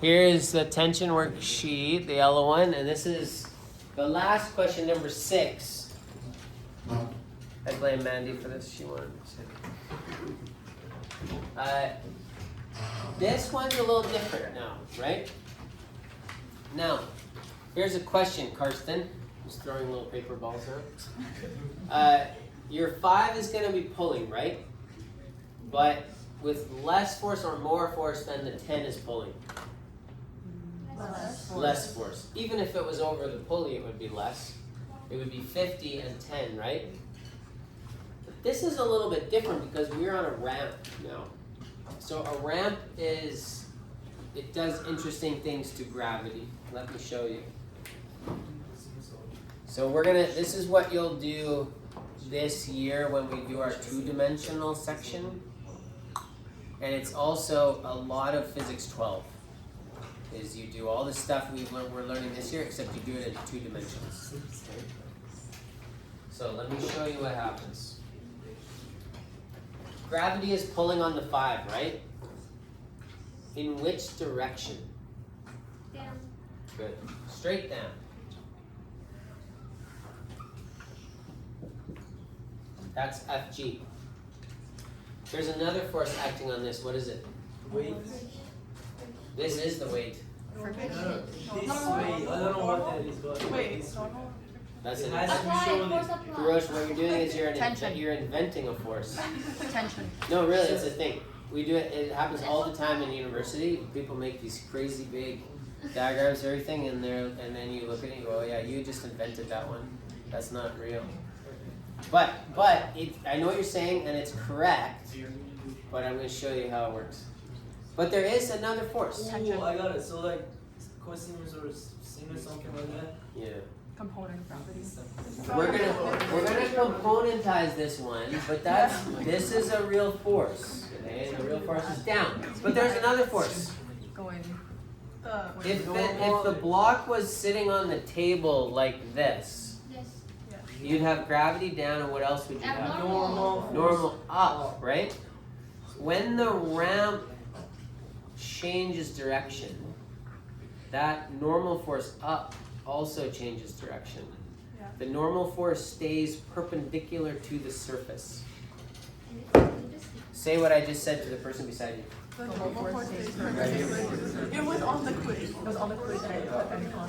Here's the tension worksheet, the yellow one, and this is the last question, number 6. I blame Mandy for this. She wanted to say. This one's a little different now, right? Now, here's a question, Karsten. Just throwing little paper balls around. Your 5 is going to be pulling, right? But with less force or more force than the 10 is pulling. Less force. Even if it was over the pulley, it would be less. It would be 50 and 10, right? But this is a little bit different because we're on a ramp now. So a ramp it does interesting things to gravity. Let me show you. So this is what you'll do this year when we do our 2-dimensional section. And it's also a lot of Physics 12. Is you do all the stuff we're learning this year, except you do it in 2 dimensions. Okay? So let me show you what happens. Gravity is pulling on the 5, right? In which direction? Down. Good. Straight down. That's Fg. There's another force acting on this. What is it? Weight. This is the weight. No, this weight. I don't know what that is, but Wait. That's It it. has to be shown. Force apply. Hiroshi, what you're doing is Tension. you're inventing a force. Tension. No, really, it's a thing. We do it. It happens all the time in university. People make these crazy big diagrams, and everything, and then you look at it and you go, "Oh yeah, you just invented that one. That's not real." But I know what you're saying, and it's correct. But I'm going to show you how it works. But there is another force. Oh, I got it. So like cosinus or sinus, something like that. Yeah. Component of gravity. We're gonna componentize this one, but this is a real force. Okay, the real force is down. But there's another force. Going. If the block was sitting on the table like this, Yes. you'd have gravity down, and what else would you have? Abnormal. Normal up, right? When the ramp changes direction, that normal force up also changes direction. Yeah. The normal force stays perpendicular to the surface. Say what I just said to the person beside you. The normal force is perpendicular. It was on the quiz. It was on the quiz that I put every on.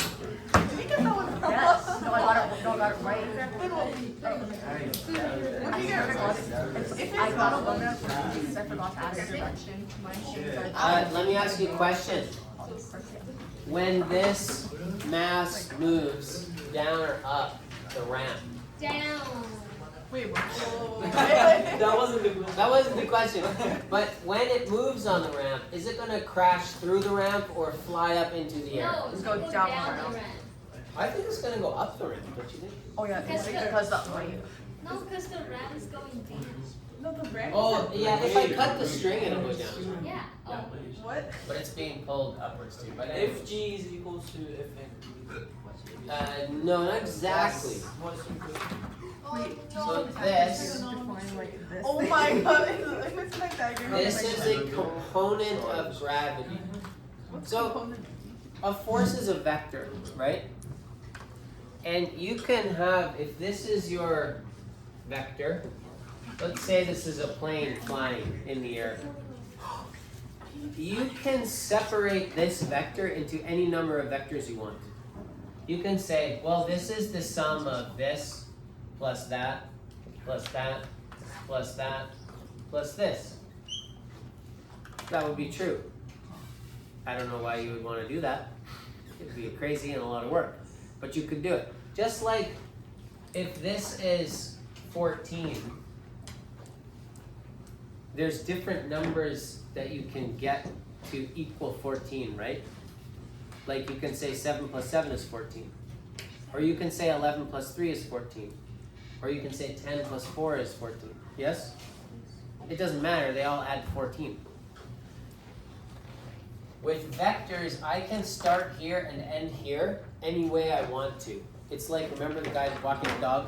Did you get that one? Yes. No, I got it right. What did you get right? I got a bonus because I forgot to add a direction to my sheet. Let me ask you a question. When this mass moves down or up the ramp, Down. Wait, what? That wasn't the question. that wasn't the question. But when it moves on the ramp, is it going to crash through the ramp or fly up into the air? No, it's Go going down down the the ramp. ramp. I think it's going to go up the ramp, don't you think? Oh yeah, Because because that way. No, because the ramp is going down. No, the ramp. Oh, yeah, if I cut the string, it'll go down. Yeah. Oh. What? But it's being pulled upwards too. But If G is equals to Fn. no, not exactly. What's the question? Wait, So this, oh my god, it's like diagram. this is a component of gravity. So a force is a vector, right? And you can have, if this is your vector, let's say this is a plane flying in the air. You can separate this vector into any number of vectors you want. You can say, well, this is the sum of this plus that, plus that, plus that, plus this. That would be true. I don't know why you would want to do that. It would be crazy and a lot of work. But you could do it. Just like if this is 14, there's different numbers that you can get to equal 14, right? Like you can say 7 plus 7 is 14. Or you can say 11 plus 3 is 14. Or you can say 10 plus 4 is 14. Yes? It doesn't matter, they all add 14. With vectors, I can start here and end here any way I want to. It's like, remember the guy walking the dog?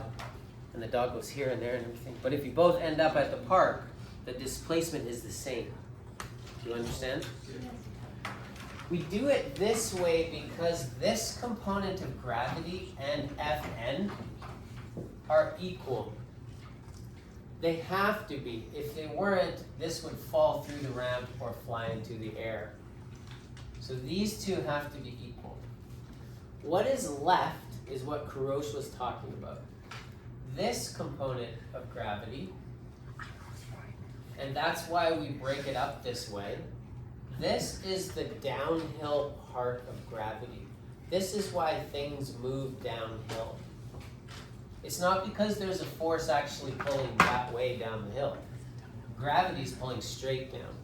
And the dog goes here and there and everything. But if you both end up at the park, the displacement is the same. Do you understand? We do it this way because this component of gravity and Fn are equal. They have to be. If they weren't, this would fall through the ramp or fly into the air. So these two have to be equal. What is left is what Kurosh was talking about. This component of gravity, and that's why we break it up this way. This is the downhill part of gravity. This is why things move downhill. It's not because there's a force actually pulling that way down the hill. Gravity's pulling straight down.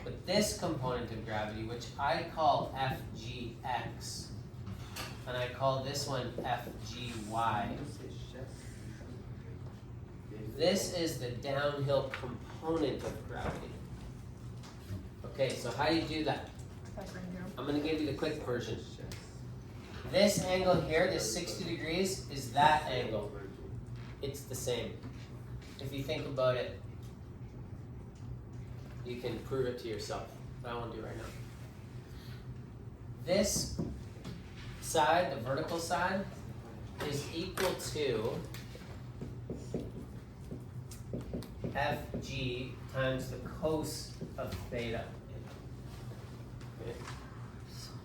But this component of gravity, which I call Fgx, and I call this one Fgy, this is the downhill component of gravity. Okay, so how do you do that? I'm going to give you the quick version. This angle here, this 60 degrees, is that angle. It's the same. If you think about it, you can prove it to yourself. But I won't do it right now. This side, the vertical side, is equal to Fg times the cos of theta. Okay.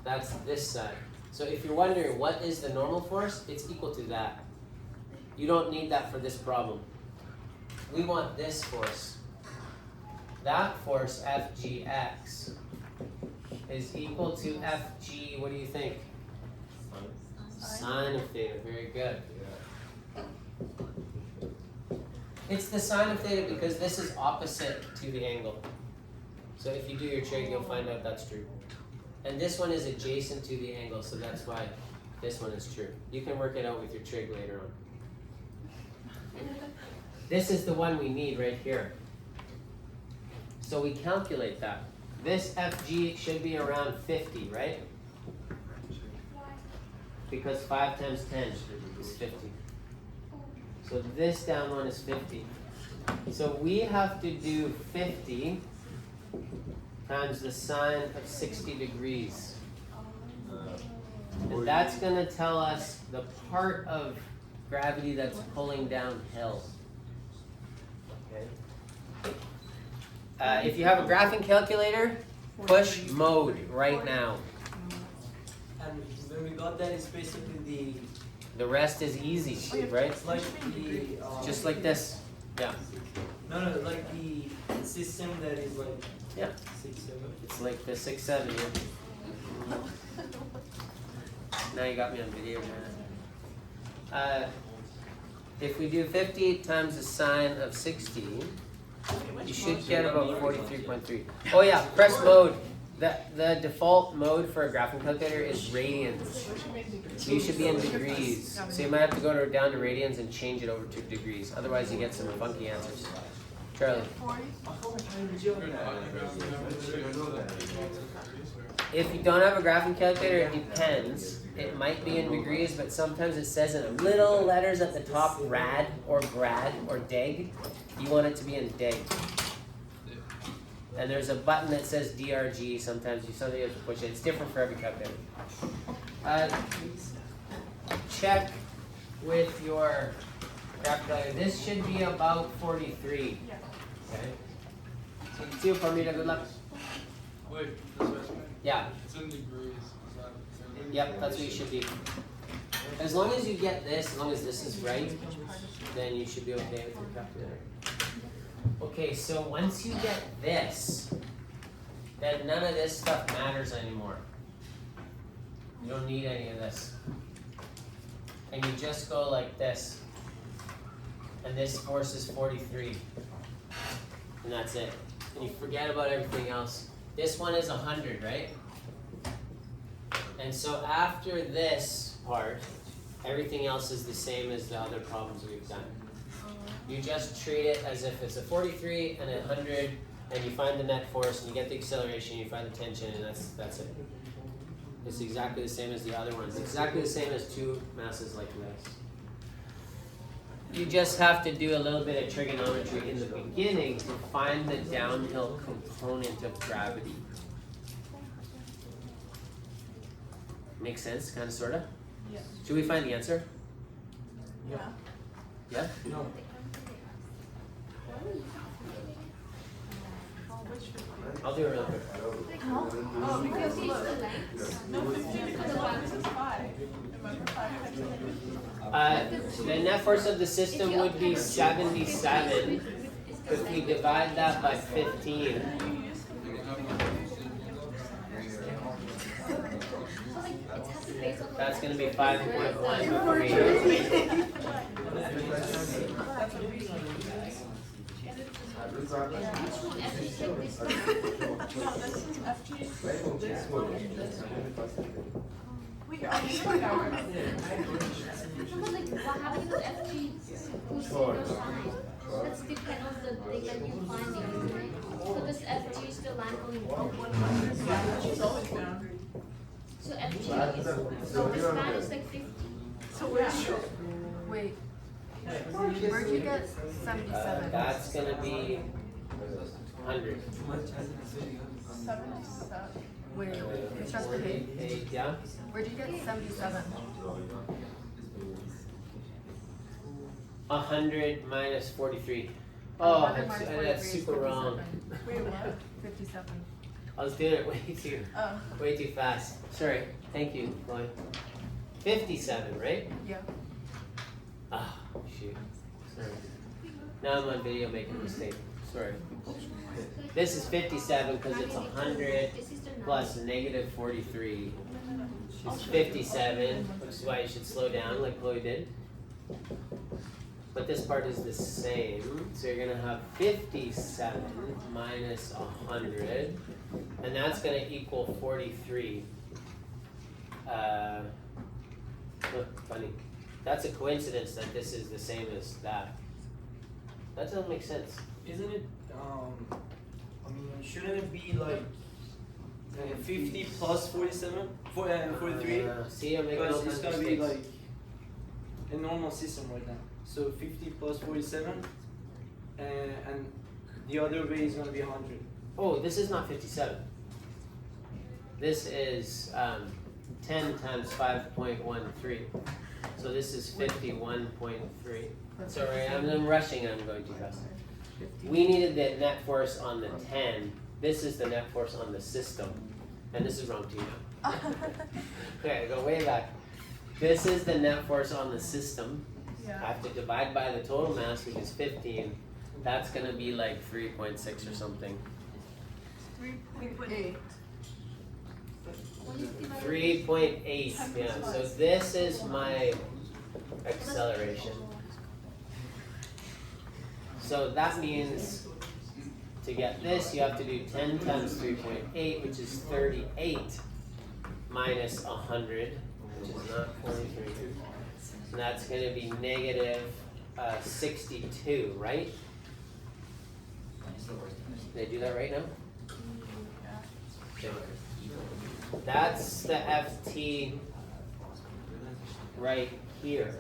That's this side. So if you're wondering what is the normal force, it's equal to that. You don't need that for this problem. We want this force. That force, Fgx, is equal to Fg, what do you think? Sine of theta, very good. It's the sine of theta because this is opposite to the angle. So if you do your trig, you'll find out that's true. And this one is adjacent to the angle, so that's why this one is true. You can work it out with your trig later on. This is the one we need right here. So we calculate that. This Fg should be around 50, right? Because 5 times 10 is 50. So this down one is 50. So we have to do 50 times the sine of 60 degrees. And that's going to tell us the part of gravity that's pulling downhill. Okay. If you have a graphing calculator, push mode right now. And when we got that, it's basically The rest is easy, right? it's like the Just like this. Yeah. no, like the system that is like Yeah. 6, 7. It's like the 6, 7 here. Now you got me on video, man. If we do 50 times the sine of 60, you should get about 43.3. Oh yeah, press mode. The default mode for a graphing calculator is radians. You should be in degrees. So you might have to go down to radians and change it over to degrees. Otherwise you get some funky answers. Charlie. If you don't have a graphing calculator, it depends. It might be in degrees, but sometimes it says in little letters at the top, rad or grad or deg. You want it to be in deg. And there's a button that says DRG. Sometimes you have to push it. It's different for every calculator. Check with your graphing calculator. This should be about 43. Okay. So see you, Parmita. Good luck. Wait, this way? Yeah. It's in degrees. Is that Yep, that's what you should be. As long as you get this, as long as this is right, then you should be okay with your calculator. Okay, so once you get this, then none of this stuff matters anymore. You don't need any of this. And you just go like this. And this force is 43. And that's it. And you forget about everything else. This one is 100, right? And so after this part, everything else is the same as the other problems we've done. You just treat it as if it's a 43 and a 100, and you find the net force, and you get the acceleration, you find the tension, and that's it. It's exactly the same as the other ones. Exactly the same as two masses like this. You just have to do a little bit of trigonometry in the beginning to find the downhill component of gravity. Makes sense, kind of, sort of? Yeah. Should we find the answer? Yeah. Yeah? No. Which 50? I'll do it real quick. Oh, because 50 is look. the length. No, 50 because look, this is 5. Remember 5 times 50? The net force of the system would be 77. If we divide that by 15, that's going to be 5.13. Wait, you're on now. What happened with FG? Who's zero sign? That's depend on the thing that you find in, right? So this FG is still line going down. She's always down. So FG is, so this line is like 50. So where's your... Wait, where'd you get 77? That's going to be 100. 77? Wait, just the page. 8, yeah? Where'd you get 77? 100 minus 43. Oh, 100 minus 43 that's is super wrong. 57. Wait, what? 57. I was doing it Oh. way too fast. Sorry. Thank you, Lloyd. 57, right? Yeah. Ah, shoot. Sorry. Now I'm on video making a mistake. Sorry. This is 57 because it's 100 plus negative 43. It's 57, which is why you should slow down like Chloe did. But this part is the same. So you're going to have 57 minus 100. And that's going to equal 43. Funny. That's a coincidence that this is the same as that. That doesn't make sense. Isn't it, I mean, shouldn't it be like 50 plus 47? 43? See, I'm making all Because kinds it's of gonna be mistakes. like a normal system right now. So 50 plus 47, and the other way is gonna be 100. Oh, this is not 57. This is 10 times 5.13. So this is 51.3. Sorry, I'm rushing, I'm going too fast. We needed the net force on the 10. This is the net force on the system. And this is wrong too now. Okay, go way back. This is the net force on the system. I Yeah. have to divide by the total mass, which is 15. That's going to be like 3.6 or something. 3.8. 3.8, yeah. So this is my acceleration. So that means to get this, you have to do 10 times 3.8, which is 38, minus 100, which is not 43. And that's going to be negative 62, right? Did I do that right now? Okay. That's the FT right here.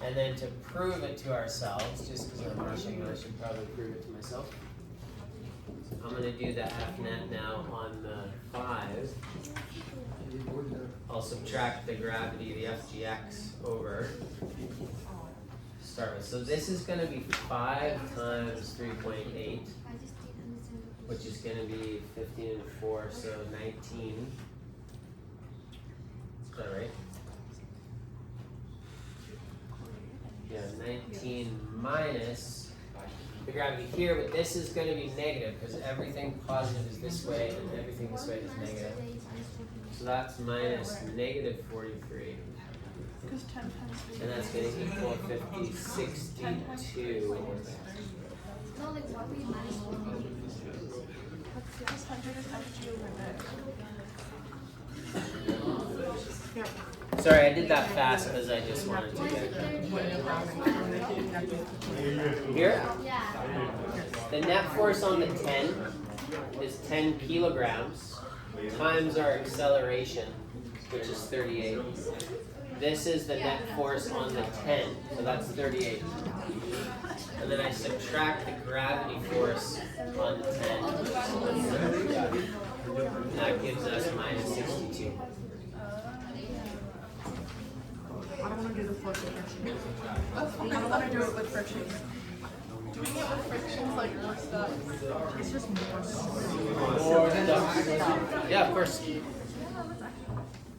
And then to prove it to ourselves, just because I'm rushing, I should probably prove it to myself. I'm going to do the Fnet now on the 5. I'll subtract the gravity, the FGX, over. Start with. So this is going to be 5 times 3.8. Which is going to be 15 and 4, so 19. Is that right? Yeah, 19 minus the gravity here, but this is going to be negative because everything positive is this way and everything this way is negative. So that's minus negative 43. Because 10 times 3. And that's going to equal 50, 62. No, like what we managed. Because 100 is FG over there. Sorry, I did that fast because I just wanted to Why is get it 38 last one? here. Yeah. The net force on the 10 is 10 kilograms times our acceleration, which is 38. This is the net force on the 10, so that's 38. And then I subtract the gravity force on the 10. And that gives us with friction. That's fine. I don't want to do it with friction. Doing it with friction's like more stuff. It's just more. More stuff. Yeah, of course.